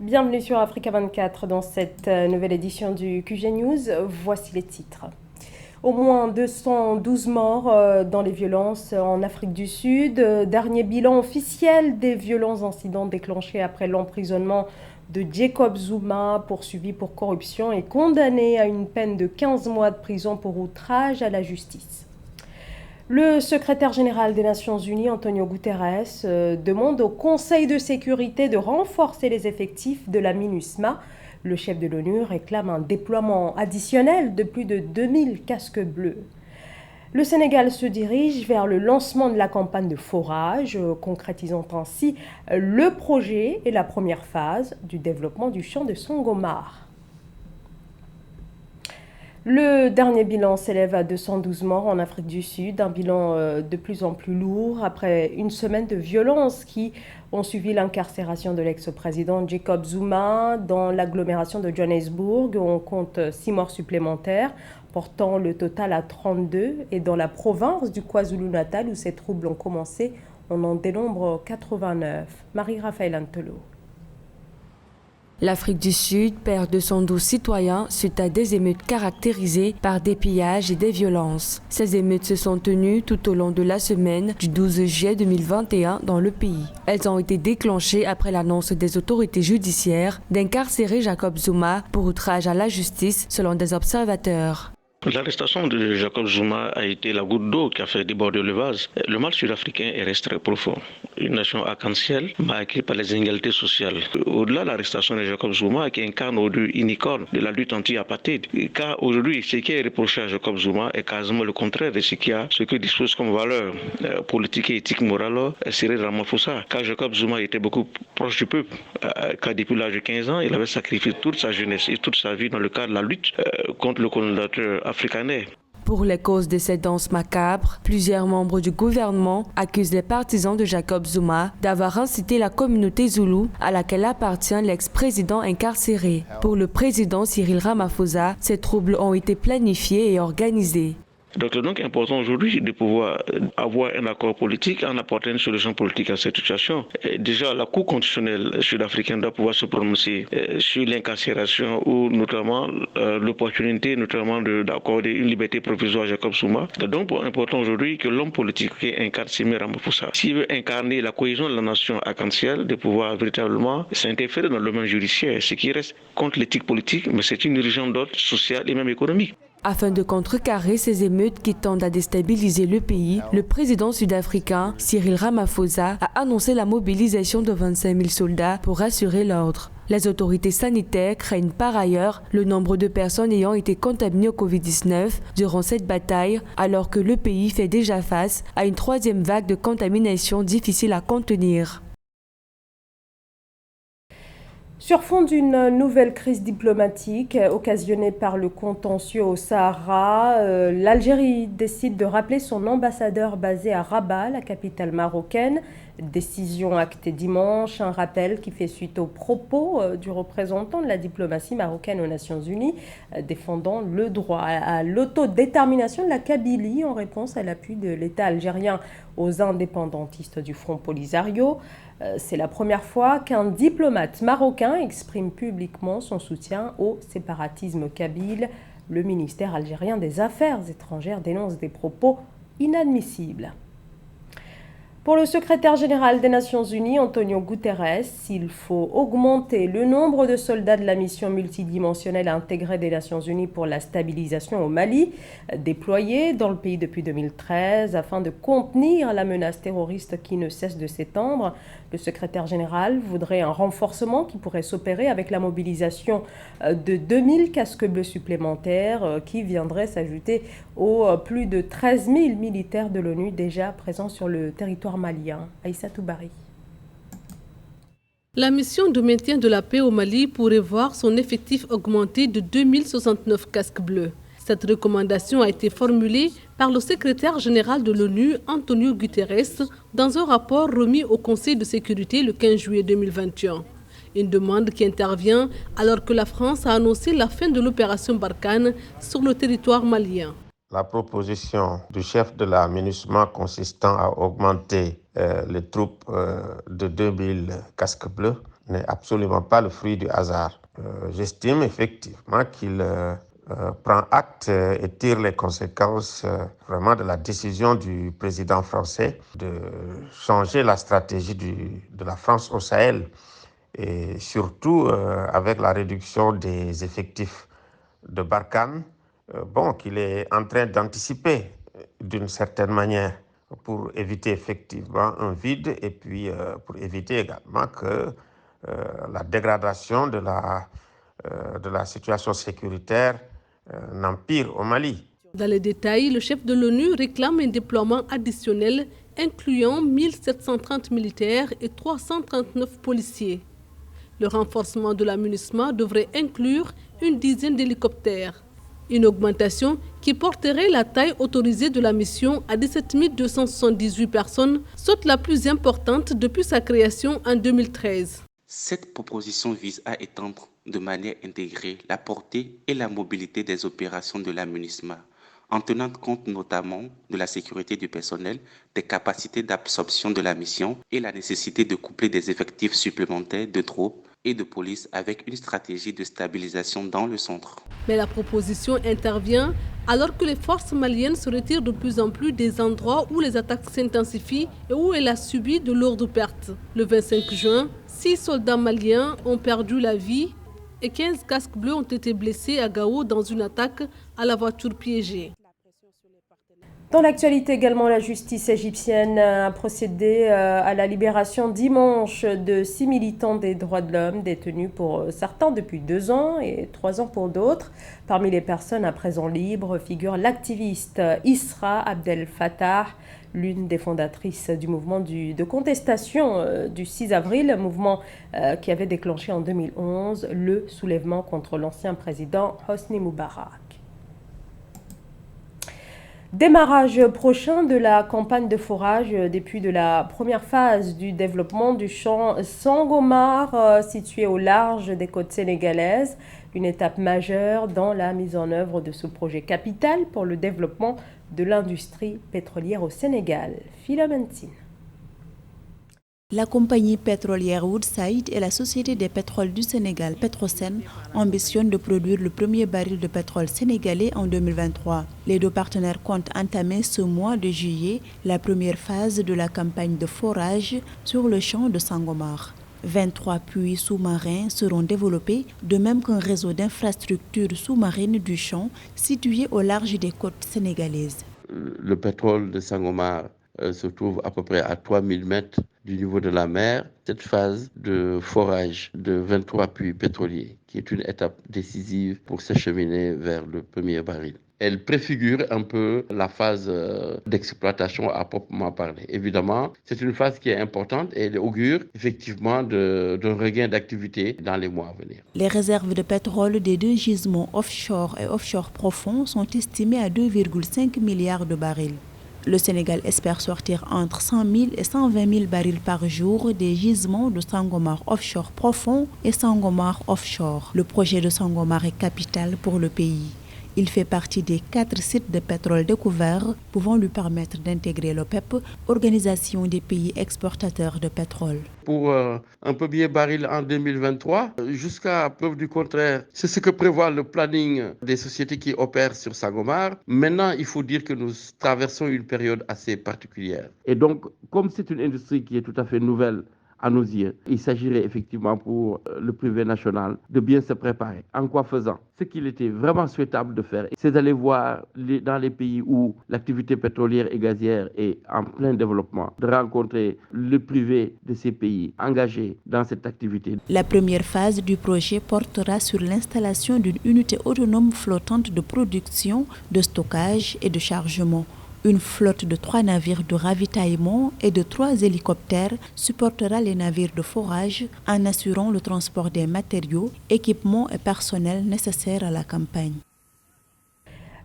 Bienvenue sur Africa 24 dans cette nouvelle édition du QG News. Voici les titres. Au moins 212 morts dans les violences en Afrique du Sud. Dernier bilan officiel des violents incidents déclenchés après l'emprisonnement de Jacob Zuma, poursuivi pour corruption et condamné à une peine de 15 mois de prison pour outrage à la justice. Le secrétaire général des Nations Unies, Antonio Guterres, demande au Conseil de sécurité de renforcer les effectifs de la MINUSMA. Le chef de l'ONU réclame un déploiement additionnel de plus de 2000 casques bleus. Le Sénégal se dirige vers le lancement de la campagne de forage, concrétisant ainsi le projet et la première phase du développement du champ de Sangomar. Le dernier bilan s'élève à 212 morts en Afrique du Sud, un bilan de plus en plus lourd après une semaine de violences qui ont suivi l'incarcération de l'ex-président Jacob Zuma dans l'agglomération de Johannesburg. On compte 6 morts supplémentaires, portant le total à 32. Et dans la province du KwaZulu-Natal, où ces troubles ont commencé, on en dénombre 89. Marie-Raphaël Antelo. L'Afrique du Sud perd 212 citoyens suite à des émeutes caractérisées par des pillages et des violences. Ces émeutes se sont tenues tout au long de la semaine du 12 juillet 2021 dans le pays. Elles ont été déclenchées après l'annonce des autorités judiciaires d'incarcérer Jacob Zuma pour outrage à la justice selon des observateurs. L'arrestation de Jacob Zuma a été la goutte d'eau qui a fait déborder le vase. Le mal sud-africain est très profond. Une nation arc-en-ciel marquée par les inégalités sociales. Au-delà de l'arrestation de Jacob Zuma, qui incarne aujourd'hui une icône de la lutte anti-apartheid, car aujourd'hui, ce qui est reproché à Jacob Zuma est quasiment le contraire de ce que dispose comme valeur politique et éthique morale Cyril Ramaphosa. Car Jacob Zuma était beaucoup proche du peuple, car depuis l'âge de 15 ans, il avait sacrifié toute sa jeunesse et toute sa vie dans le cadre de la lutte contre le colonisateur africain. Pour les causes de ces danses macabres, plusieurs membres du gouvernement accusent les partisans de Jacob Zuma d'avoir incité la communauté zoulou à laquelle appartient l'ex-président incarcéré. Pour le président Cyril Ramaphosa, ces troubles ont été planifiés et organisés. Donc important aujourd'hui de pouvoir avoir un accord politique en apportant une solution politique à cette situation. Déjà, la Cour constitutionnelle sud-africaine doit pouvoir se prononcer sur l'incarcération ou notamment l'opportunité d'accorder une liberté provisoire à Jacob Zuma. Donc important aujourd'hui que l'homme politique qui incarne Cyril Ramaphosa, s'il veut incarner la cohésion de la nation arc-en-ciel, de pouvoir véritablement s'interférer dans le domaine judiciaire, ce qui reste contre l'éthique politique, mais c'est une urgence d'ordre social et même économique. Afin de contrecarrer ces émeutes qui tendent à déstabiliser le pays, le président sud-africain Cyril Ramaphosa a annoncé la mobilisation de 25 000 soldats pour assurer l'ordre. Les autorités sanitaires craignent par ailleurs le nombre de personnes ayant été contaminées au Covid-19 durant cette bataille, alors que le pays fait déjà face à une troisième vague de contamination difficile à contenir. Sur fond d'une nouvelle crise diplomatique occasionnée par le contentieux au Sahara, l'Algérie décide de rappeler son ambassadeur basé à Rabat, la capitale marocaine. Décision actée dimanche, un rappel qui fait suite aux propos du représentant de la diplomatie marocaine aux Nations Unies défendant le droit à l'autodétermination de la Kabylie en réponse à l'appui de l'État algérien aux indépendantistes du Front Polisario. C'est la première fois qu'un diplomate marocain exprime publiquement son soutien au séparatisme kabyle. Le ministère algérien des Affaires étrangères dénonce des propos inadmissibles. Pour le secrétaire général des Nations Unies, Antonio Guterres, il faut augmenter le nombre de soldats de la mission multidimensionnelle intégrée des Nations Unies pour la stabilisation au Mali, déployés dans le pays depuis 2013 afin de contenir la menace terroriste qui ne cesse de s'étendre. Le secrétaire général voudrait un renforcement qui pourrait s'opérer avec la mobilisation de 2000 casques bleus supplémentaires qui viendraient s'ajouter aux plus de 13 000 militaires de l'ONU déjà présents sur le territoire malien. Aïssatou Bari. La mission de maintien de la paix au Mali pourrait voir son effectif augmenter de 2069 casques bleus. Cette recommandation a été formulée par le secrétaire général de l'ONU, Antonio Guterres, dans un rapport remis au Conseil de sécurité le 15 juillet 2021. Une demande qui intervient alors que la France a annoncé la fin de l'opération Barkhane sur le territoire malien. La proposition du chef de la MINUSMA consistant à augmenter les troupes de 2000 casques bleus n'est absolument pas le fruit du hasard. J'estime effectivement qu'il prend acte et tire les conséquences vraiment de la décision du président français de changer la stratégie de la France au Sahel et surtout avec la réduction des effectifs de Barkhane, qu'il est en train d'anticiper d'une certaine manière pour éviter effectivement un vide et puis pour éviter également que la dégradation de la situation sécuritaire n'empire au Mali. Dans les détails, le chef de l'ONU réclame un déploiement additionnel incluant 1730 militaires et 339 policiers. Le renforcement de la MINUSMA devrait inclure une dizaine d'hélicoptères. Une augmentation qui porterait la taille autorisée de la mission à 17 278 personnes, soit la plus importante depuis sa création en 2013. Cette proposition vise à étendre de manière intégrée la portée et la mobilité des opérations de la MINUSMA, en tenant compte notamment de la sécurité du personnel, des capacités d'absorption de la mission et la nécessité de coupler des effectifs supplémentaires de troupes et de police avec une stratégie de stabilisation dans le centre. Mais la proposition intervient alors que les forces maliennes se retirent de plus en plus des endroits où les attaques s'intensifient et où elle a subi de lourdes pertes. Le 25 juin, 6 soldats maliens ont perdu la vie et 15 casques bleus ont été blessés à Gao dans une attaque à la voiture piégée. Dans l'actualité également, la justice égyptienne a procédé à la libération dimanche de 6 militants des droits de l'homme détenus pour certains depuis 2 ans et 3 ans pour d'autres. Parmi les personnes à présent libres figure l'activiste Isra Abdel Fattah, l'une des fondatrices du mouvement de contestation du 6 avril, mouvement qui avait déclenché en 2011 le soulèvement contre l'ancien président Hosni Moubarak. Démarrage prochain de la campagne de forage, début de la première phase du développement du champ Sangomar situé au large des côtes sénégalaises, une étape majeure dans la mise en œuvre de ce projet capital pour le développement de l'industrie pétrolière au Sénégal. Philomène Tine. La compagnie pétrolière Woodside et la Société des pétroles du Sénégal, Petrosen, ambitionnent de produire le premier baril de pétrole sénégalais en 2023. Les deux partenaires comptent entamer ce mois de juillet la première phase de la campagne de forage sur le champ de Sangomar. 23 puits sous-marins seront développés, de même qu'un réseau d'infrastructures sous-marines du champ situé au large des côtes sénégalaises. Le pétrole de Sangomar se trouve à peu près à 3000 mètres du niveau de la mer. Cette phase de forage de 23 puits pétroliers, qui est une étape décisive pour s'acheminer vers le premier baril. Elle préfigure un peu la phase d'exploitation à proprement parler. Évidemment, c'est une phase qui est importante et elle augure effectivement d'un regain d'activité dans les mois à venir. Les réserves de pétrole des deux gisements offshore et offshore profond sont estimées à 2,5 milliards de barils. Le Sénégal espère sortir entre 100 000 et 120 000 barils par jour des gisements de Sangomar offshore profond et Sangomar offshore. Le projet de Sangomar est capital pour le pays. Il fait partie des 4 sites de pétrole découverts pouvant lui permettre d'intégrer l'OPEP, Organisation des pays exportateurs de pétrole. Pour un premier baril en 2023, jusqu'à preuve du contraire, c'est ce que prévoit le planning des sociétés qui opèrent sur Sangomar. Maintenant, il faut dire que nous traversons une période assez particulière. Et donc, comme c'est une industrie qui est tout à fait nouvelle à nos yeux, il s'agirait effectivement pour le privé national de bien se préparer. En quoi faisant? Ce qu'il était vraiment souhaitable de faire, c'est d'aller voir dans les pays où l'activité pétrolière et gazière est en plein développement, de rencontrer le privé de ces pays engagés dans cette activité. La première phase du projet portera sur l'installation d'une unité autonome flottante de production, de stockage et de chargement. Une flotte de 3 navires de ravitaillement et de 3 hélicoptères supportera les navires de forage en assurant le transport des matériaux, équipements et personnels nécessaires à la campagne.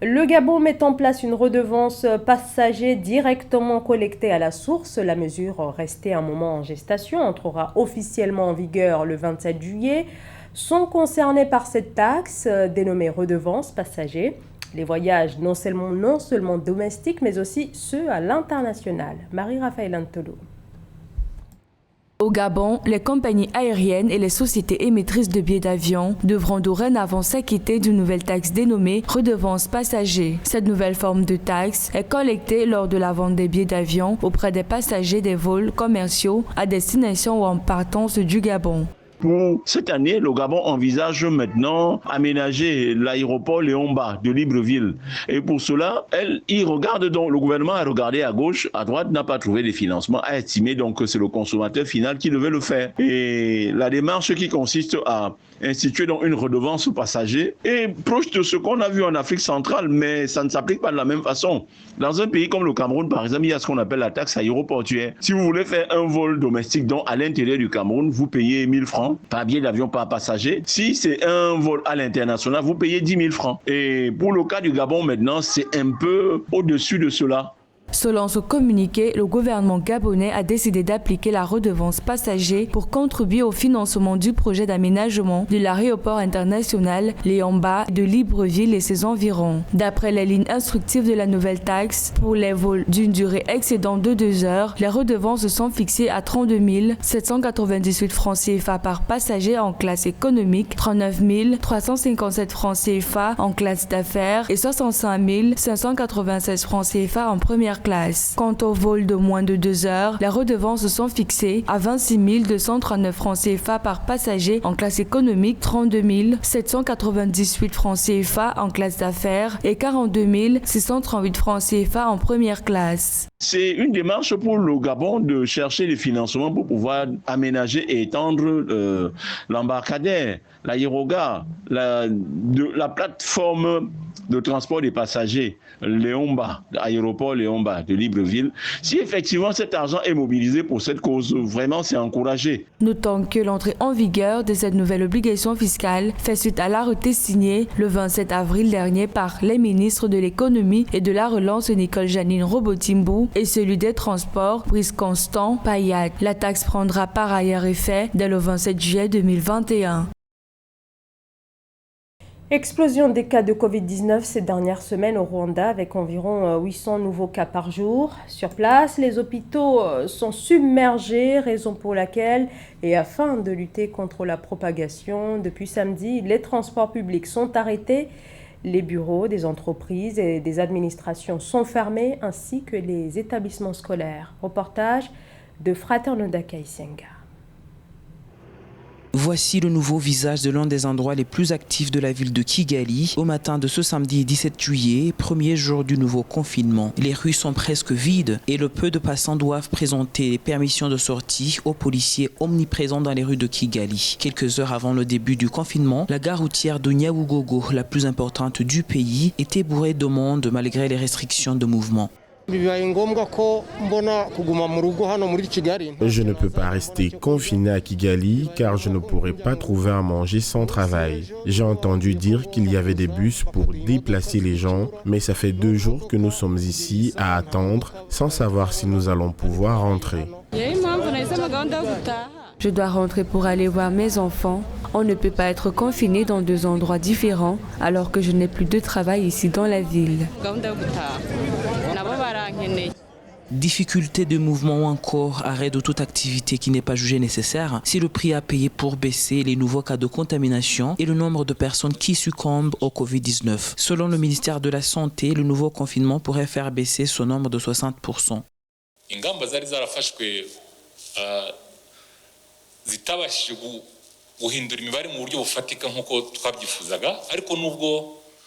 Le Gabon met en place une redevance passager directement collectée à la source. La mesure, restée un moment en gestation, entrera officiellement en vigueur le 27 juillet. Sont concernés par cette taxe dénommée redevance passager les voyages non seulement domestiques, mais aussi ceux à l'international. Marie-Raphaël Antolo. Au Gabon, les compagnies aériennes et les sociétés émettrices de billets d'avion devront dorénavant s'acquitter d'une nouvelle taxe dénommée redevance passager. Cette nouvelle forme de taxe est collectée lors de la vente des billets d'avion auprès des passagers des vols commerciaux à destination ou en partance du Gabon. Pour cette année, le Gabon envisage maintenant aménager l'aéroport Léomba de Libreville. Et pour cela, le gouvernement a regardé à gauche, à droite, n'a pas trouvé de financement, a estimé donc que c'est le consommateur final qui devait le faire. Et la démarche qui consiste à instituer donc une redevance passager est proche de ce qu'on a vu en Afrique centrale, mais ça ne s'applique pas de la même façon. Dans un pays comme le Cameroun, par exemple, il y a ce qu'on appelle la taxe aéroportuaire. Si vous voulez faire un vol domestique donc à l'intérieur du Cameroun, vous payez 1000 francs par billet d'avion par passager. Si c'est un vol à l'international, vous payez 10 000 francs. Et pour le cas du Gabon maintenant, c'est un peu au-dessus de cela. Selon ce communiqué, le gouvernement gabonais a décidé d'appliquer la redevance passager pour contribuer au financement du projet d'aménagement de l'aéroport international Léomba de Libreville et ses environs. D'après les lignes instructives de la nouvelle taxe, pour les vols d'une durée excédant de 2 heures, les redevances sont fixées à 32 798 francs CFA par passager en classe économique, 39 357 francs CFA en classe d'affaires et 65 596 francs CFA en première classe. Quant au vol de moins de 2 heures, les redevances sont fixées à 26 239 francs CFA par passager en classe économique, 32 798 francs CFA en classe d'affaires et 42 638 francs CFA en première classe. C'est une démarche pour le Gabon de chercher des financements pour pouvoir aménager et étendre l'embarcadère, l'aérogare, la plateforme de transport des passagers, Léomba, l'aéroport Léomba de Libreville. Si effectivement cet argent est mobilisé pour cette cause, vraiment c'est encouragé. Notons que l'entrée en vigueur de cette nouvelle obligation fiscale fait suite à l'arrêté signé le 27 avril dernier par les ministres de l'économie et de la relance Nicole Janine Robotimbo et celui des transports Brice Constant Payat. La taxe prendra par ailleurs effet dès le 27 juillet 2021. Explosion des cas de Covid-19 ces dernières semaines au Rwanda avec environ 800 nouveaux cas par jour. Sur place, les hôpitaux sont submergés, raison pour laquelle, et afin de lutter contre la propagation, depuis samedi, les transports publics sont arrêtés, les bureaux des entreprises et des administrations sont fermés, ainsi que les établissements scolaires. Reportage de Fraterno Kaisenga. Voici le nouveau visage de l'un des endroits les plus actifs de la ville de Kigali au matin de ce samedi 17 juillet, premier jour du nouveau confinement. Les rues sont presque vides et le peu de passants doivent présenter les permissions de sortie aux policiers omniprésents dans les rues de Kigali. Quelques heures avant le début du confinement, la gare routière de Nyabugogo, la plus importante du pays, était bourrée de monde malgré les restrictions de mouvement. Je ne peux pas rester confiné à Kigali car je ne pourrais pas trouver à manger sans travail. J'ai entendu dire qu'il y avait des bus pour déplacer les gens, mais ça fait 2 jours que nous sommes ici à attendre sans savoir si nous allons pouvoir rentrer. Je dois rentrer pour aller voir mes enfants. On ne peut pas être confiné dans 2 endroits différents alors que je n'ai plus de travail ici dans la ville. Difficulté de mouvement ou encore arrêt de toute activité qui n'est pas jugée nécessaire si le prix à payer pour baisser les nouveaux cas de contamination et le nombre de personnes qui succombent au Covid-19. Selon le ministère de la Santé, le nouveau confinement pourrait faire baisser ce nombre de 60%.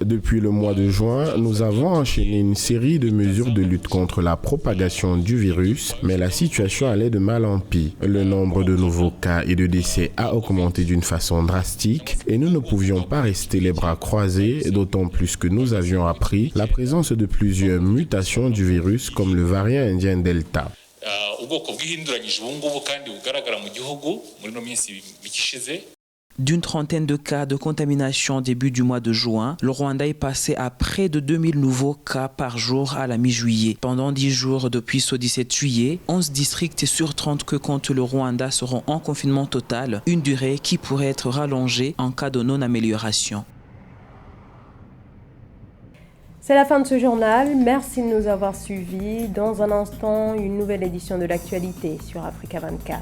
Depuis le mois de juin, nous avons enchaîné une série de mesures de lutte contre la propagation du virus, mais la situation allait de mal en pire. Le nombre de nouveaux cas et de décès a augmenté d'une façon drastique et nous ne pouvions pas rester les bras croisés, d'autant plus que nous avions appris la présence de plusieurs mutations du virus comme le variant indien Delta. D'une trentaine de cas de contamination au début du mois de juin, le Rwanda est passé à près de 2000 nouveaux cas par jour à la mi-juillet. Pendant 10 jours depuis ce 17 juillet, 11 districts sur 30 que compte le Rwanda seront en confinement total, une durée qui pourrait être rallongée en cas de non-amélioration. C'est la fin de ce journal. Merci de nous avoir suivis. Dans un instant, une nouvelle édition de l'actualité sur Africa 24.